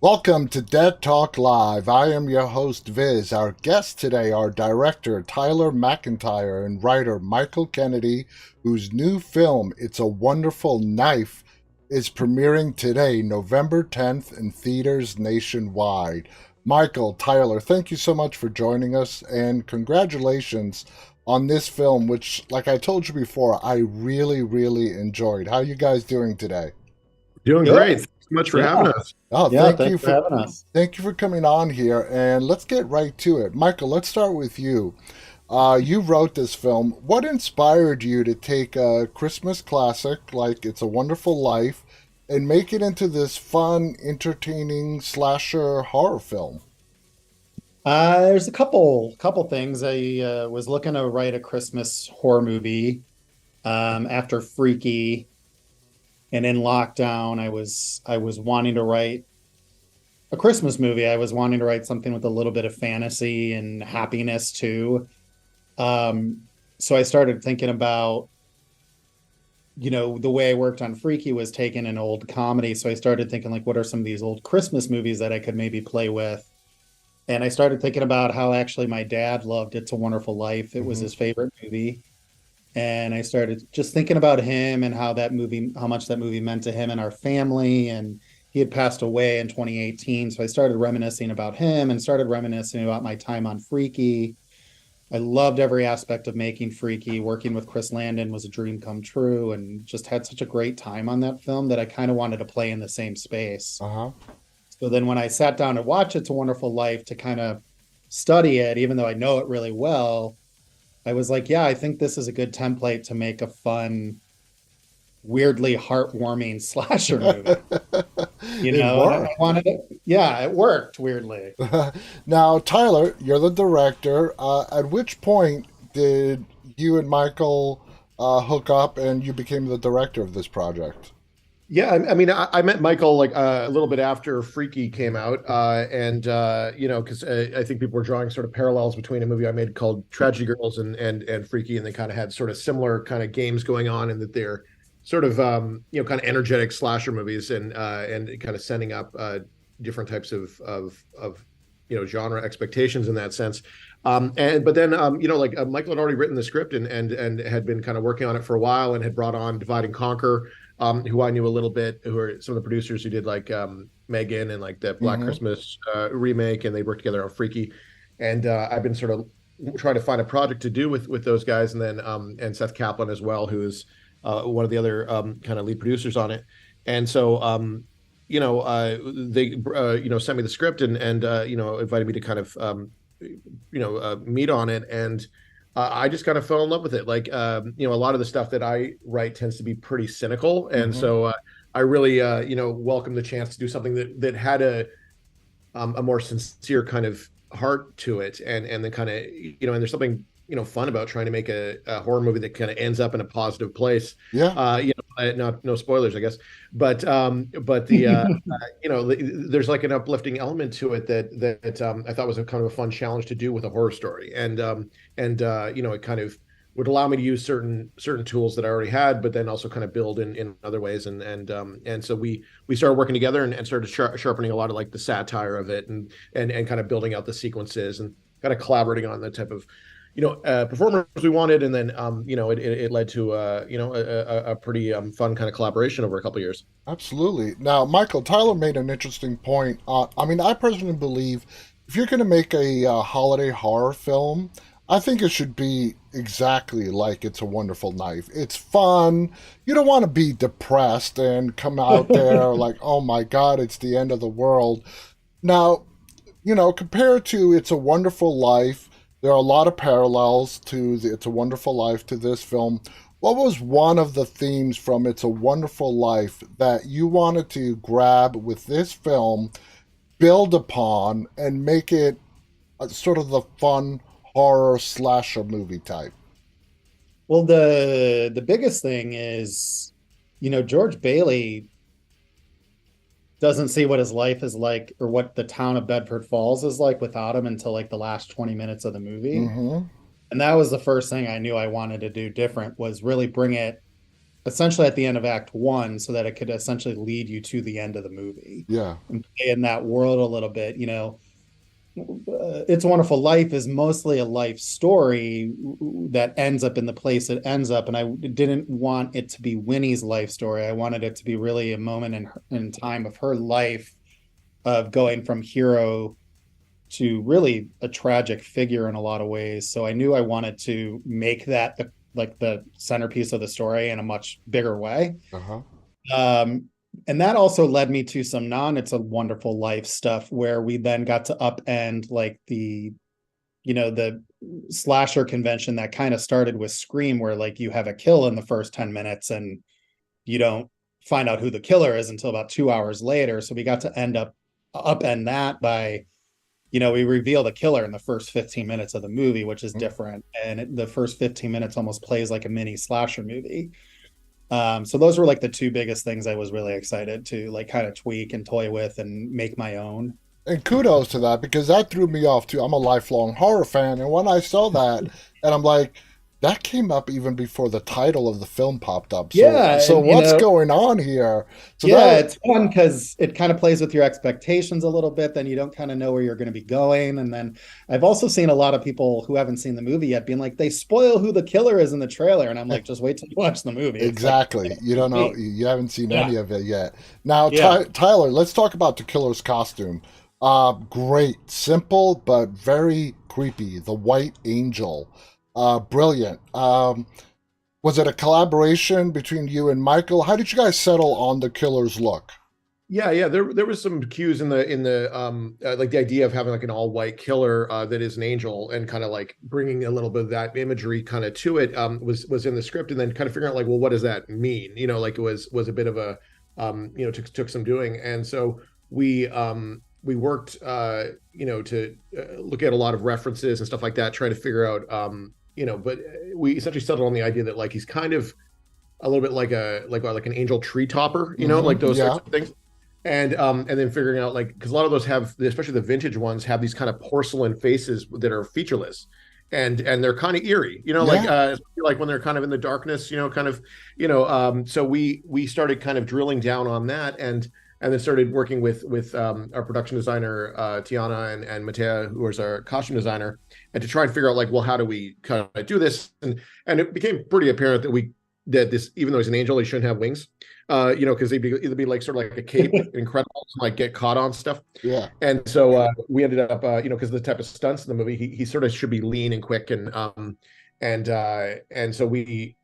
Welcome to Dead Talk Live. I am your host, Viz. Our guests today are director Tyler MacIntyre and writer Michael Kennedy, whose new film, It's a Wonderful Knife, is premiering today, November 10th, in theaters nationwide. Michael, Tyler, thank you so much for joining us, and congratulations on this film, which, like I told you before, I really enjoyed. How are you guys doing today? Doing Good. great. Thanks so much for having Yeah. us. Oh, Yeah. thank you Thanks for for having us. Thank you for coming on here, and let's get right to it. Michael, let's start with you. You wrote this film. What inspired you to take a Christmas classic like It's a Wonderful Life and make it into this fun, entertaining slasher horror film? There's a couple things. I was looking to write a Christmas horror movie after Freaky, and in lockdown, I was wanting to write a Christmas movie. I was wanting to write something with a little bit of fantasy and happiness too. So I started thinking about, the way I worked on Freaky was taking an old comedy. So I started thinking like, what are some of these old Christmas movies that I could maybe play with? And I started thinking about how actually my dad loved It's a Wonderful Life. It was Hmm. his favorite movie. And I started just thinking about him and how much that movie meant to him and our family. And he had passed away in 2018. So I started reminiscing about him and started reminiscing about my time on Freaky. I loved every aspect of making Freaky. Working with Chris Landon was a dream come true, and just had such a great time on that film that I kind of wanted to play in the same space. Uh-huh. So then when I sat down to watch It's a Wonderful Life to kind of study it, even though I know it really well, I was like, yeah, I think this is a good template to make a fun, weirdly heartwarming slasher movie. It And I worked. wanted it. Yeah, it worked weirdly. Now, Tyler, you're the director. At which point did you and Michael hook up and you became the director of this project? Yeah, I mean, I met Michael like a little bit after Freaky came out, and because I think people were drawing sort of parallels between a movie I made called Tragedy Girls and Freaky, and they kind of had sort of similar kind of games going on, and that they're sort of kind of energetic slasher movies, and kind of setting up different types of genre expectations in that sense. And but then Michael had already written the script and had been kind of working on it for a while and had brought on Divide and Conquer, who I knew a little bit, who are some of the producers who did like Megan and like the Black Hmm. Christmas remake, and they worked together on Freaky. And I've been sort of trying to find a project to do with those guys, and then and Seth Kaplan as well, who is one of the other kind of lead producers on it. And so they sent me the script and invited me to kind of meet on it, and I just kind of fell in love with it. Like, a lot of the stuff that I write tends to be pretty cynical, and Hmm. so I really, welcome the chance to do something that had a more sincere kind of heart to it, and then kind of, and there's something fun about trying to make a horror movie that kind of ends up in a positive place. Yeah. Not no spoilers, I guess, but the there's like an uplifting element to it that I thought was a kind of a fun challenge to do with a horror story, and it kind of would allow me to use certain tools that I already had, but then also kind of build in other ways, and so we started working together and started sharpening a lot of like the satire of it, and kind of building out the sequences and kind of collaborating on the type of performers we wanted, and then it led to a pretty fun kind of collaboration over a couple of years. Absolutely. Now, Michael, Tyler made an interesting point. I mean, I personally believe if you're going to make a holiday horror film, I think it should be exactly like It's a Wonderful Knife. It's fun. You don't want to be depressed and come out there like, oh my God, it's the end of the world. Now, compared to It's a Wonderful Life, there are a lot of parallels to It's a Wonderful Life to this film. What was one of the themes from It's a Wonderful Life that you wanted to grab with this film, build upon, and make it sort of the fun horror slasher movie type? Well, the biggest thing is, George Bailey doesn't see what his life is like or what the town of Bedford Falls is like without him until like the last 20 minutes of the movie. Mm-hmm. And that was the first thing I knew I wanted to do different, was really bring it essentially at the end of Act One, so that it could essentially lead you to the end of the movie Yeah. and play in that world a little bit. It's a Wonderful Life is mostly a life story that ends up in the place it ends up, and I didn't want it to be Winnie's life story. I wanted it to be really a moment in time of her life, of going from hero to really a tragic figure in a lot of ways. So I knew I wanted to make that the centerpiece of the story in a much bigger way. Uh-huh. And that also led me to some It's a Wonderful Life stuff, where we then got to upend like the slasher convention that kind of started with Scream, where like you have a kill in the first 10 minutes and you don't find out who the killer is until about 2 hours later. So we got to upend that by, we reveal the killer in the first 15 minutes of the movie, which is different. And the first 15 minutes almost plays like a mini slasher movie. So those were like the two biggest things I was really excited to like kind of tweak and toy with and make my own. And kudos to that, because that threw me off too. I'm a lifelong horror fan, and when I saw that, and I'm like, that came up even before the title of the film popped up. So, Yeah, so and, what's going on here? So yeah, it's fun because it kind of plays with your expectations a little bit. Then you don't kind of know where you're going to be going. And then I've also seen a lot of people who haven't seen the movie yet being like, they spoil who the killer is in the trailer. And I'm like, just wait till you watch the movie. Exactly. Like, you don't know. You haven't seen any of it yet. Now, Tyler, let's talk about the killer's costume. Great. Simple, but very creepy. The White Angel. Brilliant. Was it a collaboration between you and Michael? How did you guys settle on the killer's look? Yeah. There was some cues in the like the idea of having like an all white killer that is an angel, and kind of like bringing a little bit of that imagery kind of to it was in the script, and then kind of figuring out like, well, what does that mean? Like it was a bit of a took some doing, and so we worked to look at a lot of references and stuff like that, trying to figure out but we essentially settled on the idea that like he's kind of a little bit like an angel tree topper, like those sorts of things. And then figuring out like, because a lot of those have, especially the vintage ones, have these kind of porcelain faces that are featureless, and they're kind of eerie, like when they're kind of in the darkness, so we started kind of drilling down on that, and then started working with our production designer, Tiana and Matea, who was our costume designer, and to try and figure out like, well, how do we kind of do this? And it became pretty apparent that this, even though he's an angel, he shouldn't have wings, because they'd either be like sort of like a cape, incredible, like get caught on stuff. Yeah. And so we ended up, because of the type of stunts in the movie, he sort of should be lean and quick, and so we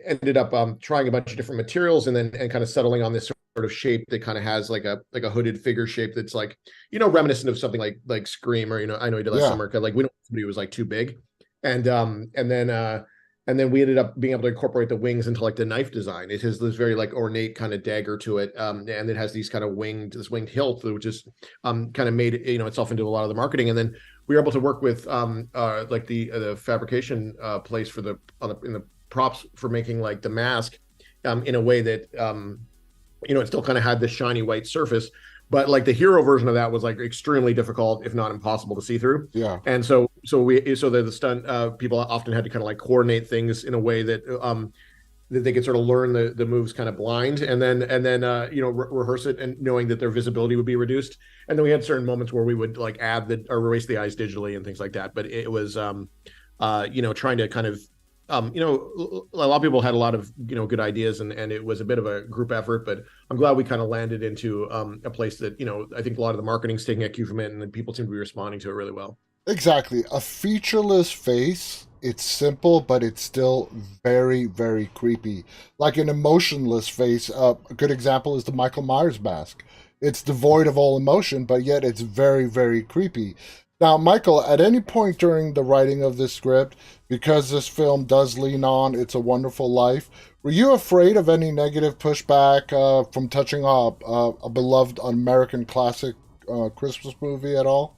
ended up trying a bunch of different materials, and kind of settling on this sort of shape that kind of has like a hooded figure shape that's like, reminiscent of something like Scream, or I know he did last summer, because like we don't want somebody who was like too big, and then we ended up being able to incorporate the wings into like the knife design. It has this very like ornate kind of dagger to it, and it has these kind of winged hilt, which is kind of made itself into a lot of the marketing. And then we were able to work with like the fabrication place in the props for making like the mask in a way that it still kind of had this shiny white surface, but like the hero version of that was like extremely difficult, if not impossible, to see through. Yeah. And so the stunt people often had to kind of like coordinate things in a way that that they could sort of learn the moves kind of blind, and then rehearse it, and knowing that their visibility would be reduced. And then we had certain moments where we would like add or erase the eyes digitally and things like that. But it was trying to kind of a lot of people had a lot of good ideas, and it was a bit of a group effort, but I'm glad we kind of landed into a place that I think a lot of the marketing's taking a cue from it, and people seem to be responding to it really well. Exactly. A featureless face. It's simple, but it's still very, very creepy. Like an emotionless face. A good example is the Michael Myers mask. It's devoid of all emotion, but yet it's very, very creepy. Now, Michael, at any point during the writing of this script, because this film does lean on It's a Wonderful Life, were you afraid of any negative pushback from touching a beloved American classic Christmas movie at all?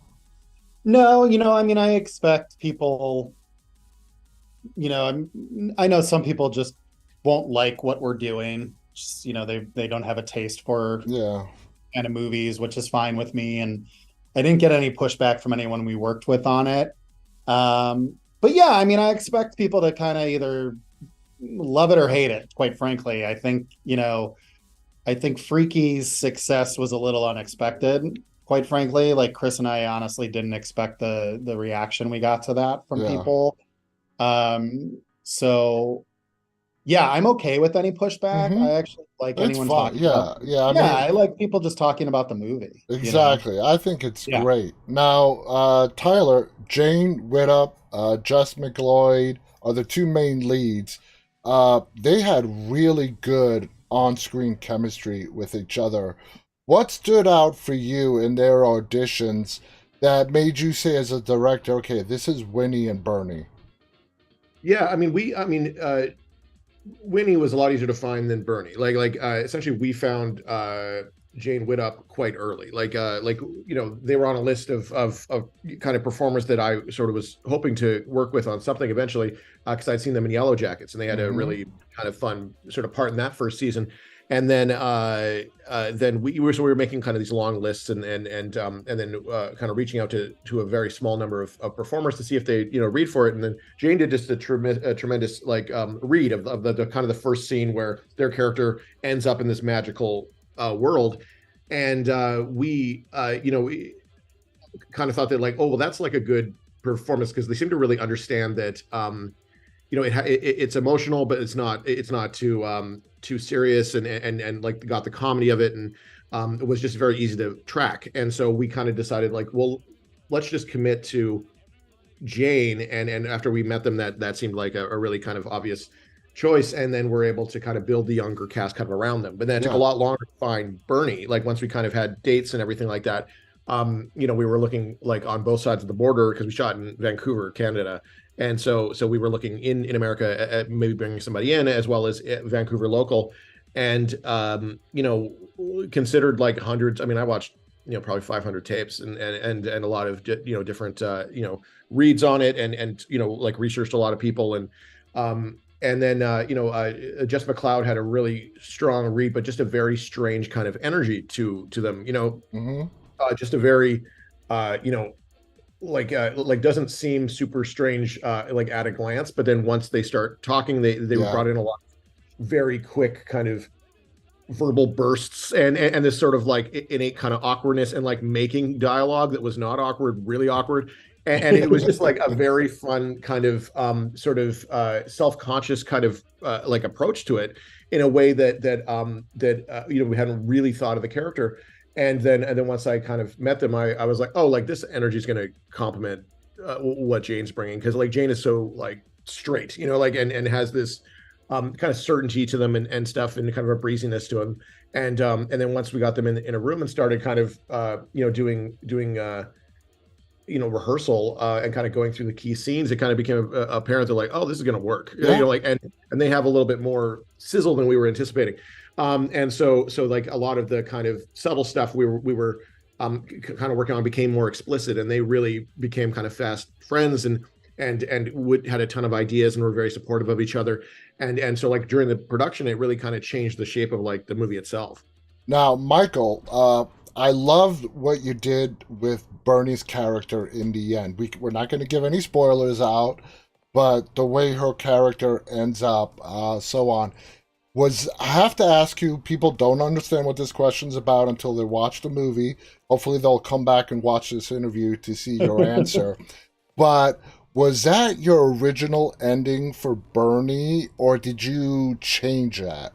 No, I expect people, I know some people just won't like what we're doing. Just, they don't have a taste for kind of movies, which is fine with me. And I didn't get any pushback from anyone we worked with on it. But yeah, I expect people to kind of either love it or hate it, quite frankly. I think Freaky's success was a little unexpected, quite frankly. Like Chris and I honestly didn't expect the reaction we got to that from Yeah. people. So yeah, I'm okay with any pushback. Mm-hmm. I actually like It's anyone fun. talking about. Yeah. Yeah. I Yeah, mean, I like people just talking about the movie, you know? exactly. I think it's Yeah. great. Now, Tyler, Jane Whittup, Jess McLeod are the two main leads. They had really good on-screen chemistry with each other. What stood out for you in their auditions that made you say, as a director, okay, this is Winnie and Bernie? Yeah, I mean, Winnie was a lot easier to find than Bernie. Essentially, we found Jane Whittup quite early. They were on a list of kind of performers that I sort of was hoping to work with on something eventually, because I'd seen them in Yellow Jackets and they had a Mm-hmm. really kind of fun sort of part in that first season. And then we were making kind of these long lists and then kind of reaching out to a very small number of performers to see if they read for it. And then Jane did just a tremendous read of the kind of the first scene where their character ends up in this magical world, and we kind of thought that like, oh well, that's like a good performance because they seem to really understand that it's emotional, but it's not too serious, and like got the comedy of it, and it was just very easy to track. And so we kind of decided like, well, let's just commit to Jane, and after we met them, that seemed like a really kind of obvious choice, and then we're able to kind of build the younger cast kind of around them. But then it took a Yeah. lot longer to find Bernie. Like once we kind of had dates and everything like that, we were looking like on both sides of the border because we shot in Vancouver, Canada, and so we were looking in America at maybe bringing somebody in as well as Vancouver local, and considered like hundreds. I mean, I watched probably 500 tapes and a lot of different reads on it, and like researched a lot of people, and then Jess McLeod had a really strong read, but just a very strange kind of energy to them. Mm-hmm. Just a very like doesn't seem super strange like at a glance, but then once they start talking, they were Yeah. brought in a lot of very quick kind of verbal bursts and this sort of like innate kind of awkwardness and like making dialogue that was not awkward really awkward, and it was just like a very fun kind of sort of self-conscious kind of like approach to it in a way that we hadn't really thought of the character. And then once I kind of met them, I was like, oh, like this energy is going to complement what Jane's bringing, because like Jane is so like straight, like and has this kind of certainty to them and stuff, and kind of a breeziness to them. And then once we got them in a room and started kind of doing rehearsal and kind of going through the key scenes, it kind of became apparent they're like, oh, this is going to work, Yeah. like and they have a little bit more sizzle than we were anticipating. And so like a lot of the kind of subtle stuff we were kind of working on became more explicit, and they really became kind of fast friends, and would had a ton of ideas and were very supportive of each other. And so like during the production, it really kind of changed the shape of like the movie itself. Now, Michael, I loved what you did with Bernie's character in the end. We're not going to give any spoilers out, but the way her character ends up, so on. I have to ask you, people don't understand what this question's about until they watch the movie. Hopefully they'll come back and watch this interview to see your answer. But was that your original ending for Bernie, or did you change that?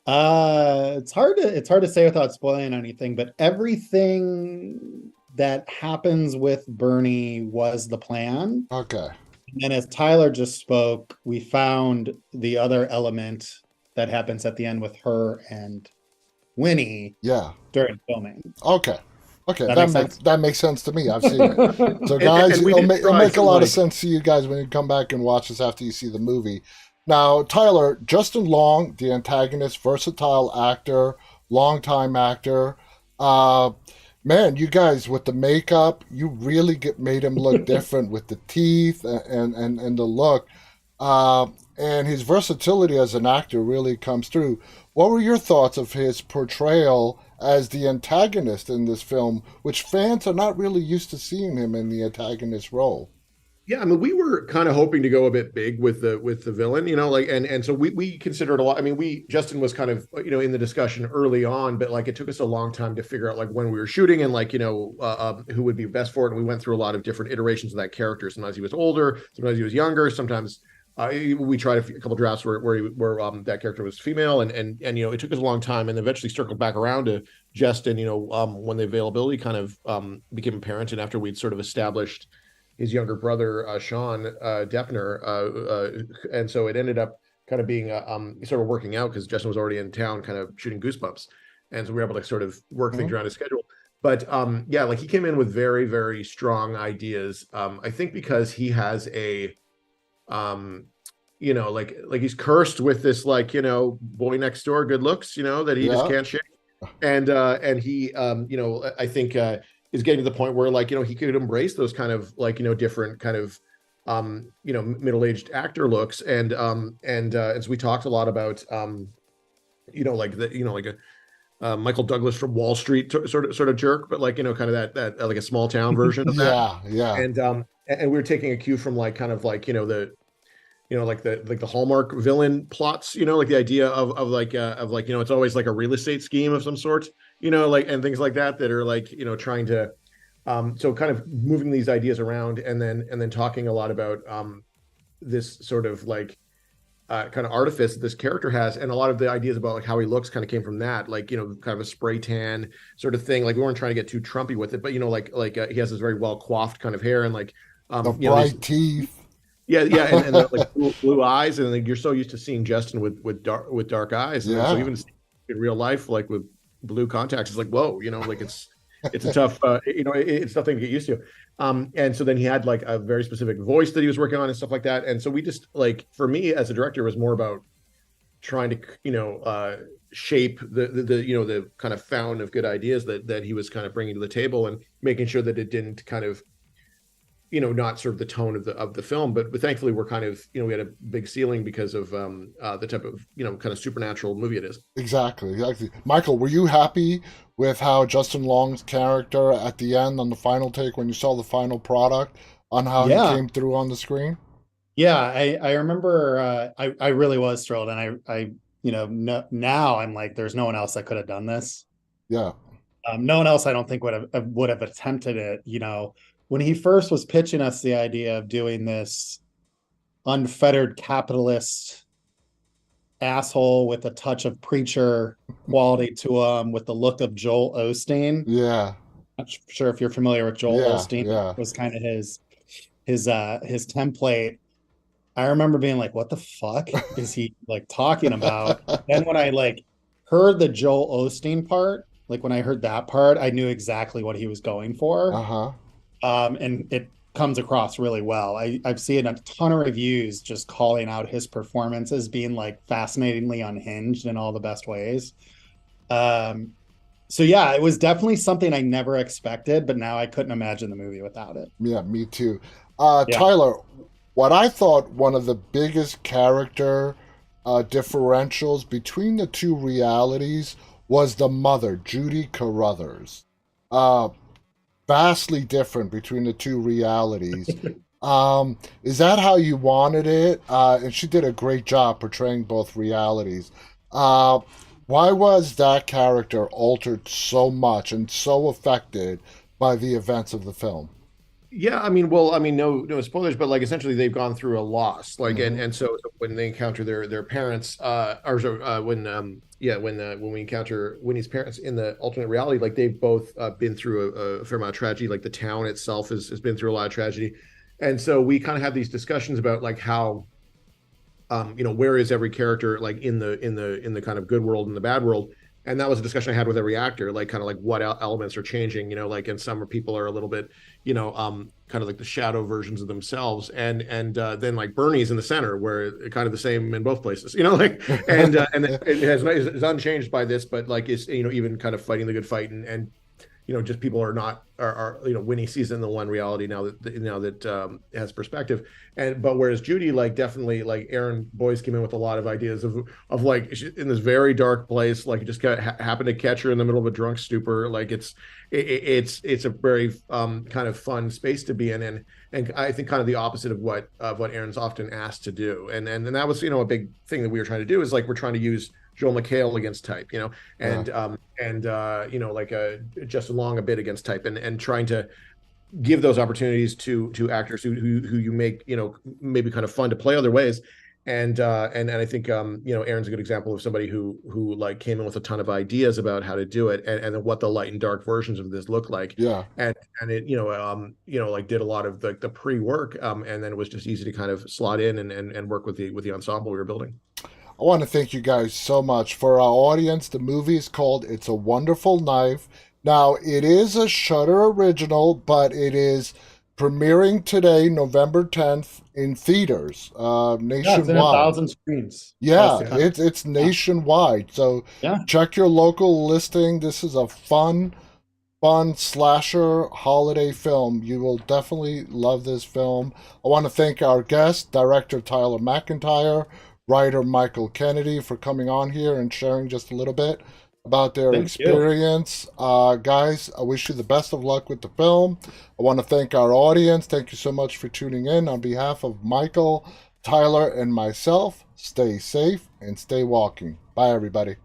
It's hard to say without spoiling anything, but everything that happens with Bernie was the plan. Okay. And as Tyler just spoke, we found the other element that happens at the end with her and Winnie Yeah. during filming. Okay. Okay, That that makes makes sense? that makes sense to me. I've seen it. So, guys, And we it'll, did it'll try make a some, lot of like, sense to you guys when you come back and watch this after you see the movie. Now, Tyler, Justin Long, the antagonist, versatile actor, longtime actor. Man, you guys with the makeup, you really made him look different with the teeth and the look. And his versatility as an actor really comes through. What were your thoughts of his portrayal as the antagonist in this film, which fans are not really used to seeing him in the antagonist role? Yeah, I mean, we were kind of hoping to go a bit big with the villain, like, and so we considered a lot. I mean, Justin was kind of in the discussion early on, but like it took us a long time to figure out like when we were shooting and like who would be best for it. And we went through a lot of different iterations of that character. Sometimes he was older, sometimes he was younger, sometimes we tried a couple drafts where that character was female, and it took us a long time, and eventually circled back around to Justin, when the availability kind of became apparent, and after we'd sort of established his younger brother, Sean Deppner. And so it ended up kind of being sort of working out because Justin was already in town kind of shooting Goosebumps. And so we were able to sort of work things around his schedule. But yeah, like he came in with very, very strong ideas. I think because he has a, like he's cursed with this, boy next door good looks, that he just can't shake. And he, I think, is getting to the point where he could embrace those kind of different kind of middle-aged actor looks, and as we talked a lot about Michael Douglas from Wall Street sort of jerk, but kind of that like a small town version of that. Yeah. And we were taking a cue from the Hallmark villain plots, like the idea of it's always like a real estate scheme of some sort, and things like that are trying to so kind of moving these ideas around, and then talking a lot about this sort of kind of artifice that this character has, and a lot of the ideas about how he looks kind of came from that, kind of a spray tan sort of thing. We weren't trying to get too Trumpy with it, but he has this very well coiffed kind of hair, and the bright teeth. Yeah, and the, blue eyes, and you're so used to seeing Justin with dark eyes, and so even in real life, with blue contacts, it's whoa, it's a tough, it's nothing to get used to. And so then he had a very specific voice that he was working on and stuff like that. And so we just for me as a director, it was more about trying to shape the kind of fountain of good ideas that he was kind of bringing to the table, and making sure that it didn't kind of not serve the tone of the film, but thankfully we're kind of we had a big ceiling because of the type of kind of supernatural movie it is. Exactly. Michael, were you happy with how Justin Long's character at the end on the final take, when you saw the final product, on how he came through on the screen? Yeah, I remember. I really was thrilled, and I now I'm like, there's no one else that could have done this. Yeah. No one else, I don't think would have attempted it. When he first was pitching us the idea of doing this unfettered capitalist asshole with a touch of preacher quality to him, with the look of Joel Ostein. Yeah. I'm not sure if you're familiar with Joel Ostein. Yeah. It was kind of his template. I remember being like, what the fuck is he talking about? Then when I heard the Joel Ostein part, when I heard that part, I knew exactly what he was going for. Uh-huh. And it comes across really well. I've seen a ton of reviews just calling out his performance as being fascinatingly unhinged in all the best ways. So yeah, it was definitely something I never expected, but now I couldn't imagine the movie without it. Yeah, me too. Tyler, what I thought one of the biggest character differentials between the two realities was the mother, Judy Carruthers. Vastly different between the two realities. Is that how you wanted it? And she did a great job portraying both realities. Why was that character altered so much and so affected by the events of the film? Yeah, no spoilers, but essentially they've gone through a loss, and so when they encounter their parents, when we encounter Winnie's parents in the alternate reality, they've both been through a fair amount of tragedy. The town itself has been through a lot of tragedy, and so we kind of have these discussions about how, where is every character in the kind of good world and the bad world. And that was a discussion I had with every actor, what elements are changing, and some people are a little bit, kind of the shadow versions of themselves. And then Bernie's in the center, where it's kind of the same in both places, and it is unchanged by this, but is, even kind of fighting the good fight. And just people are not are Winnie sees it in the one reality now that has perspective. But whereas Judy, like, definitely, like, Aaron Boyce came in with a lot of ideas of like, in this very dark place, like, just happened to catch her in the middle of a drunk stupor. Like, it's a very kind of fun space to be in, and I think kind of the opposite of what Aaron's often asked to do. And that was, a big thing that we were trying to do, is like, we're trying to use Joel McHale against type, and like Justin Long a bit against type, and trying to give those opportunities to actors who you make, maybe kind of fun to play other ways. And I think Aaron's a good example of somebody who like came in with a ton of ideas about how to do it, and what the light and dark versions of this look like. Yeah. And it like did a lot of the pre-work, and then it was just easy to kind of slot in and work with the ensemble we were building. I want to thank you guys so much. For our audience, the movie is called It's a Wonderful Knife. Now, it is a Shudder original, but it is premiering today, November 10th, in theaters nationwide. Yeah, it's in 1,000 screens. Yeah, it's nationwide. So Yeah. check your local listing. This is a fun slasher holiday film. You will definitely love this film. I want to thank our guest, director Tyler MacIntyre, writer Michael Kennedy, for coming on here and sharing just a little bit about their experience. Guys, I wish you the best of luck with the film. I want to thank our audience. Thank you so much for tuning in. On behalf of Michael, Tyler, and myself, stay safe and stay walking. Bye, everybody.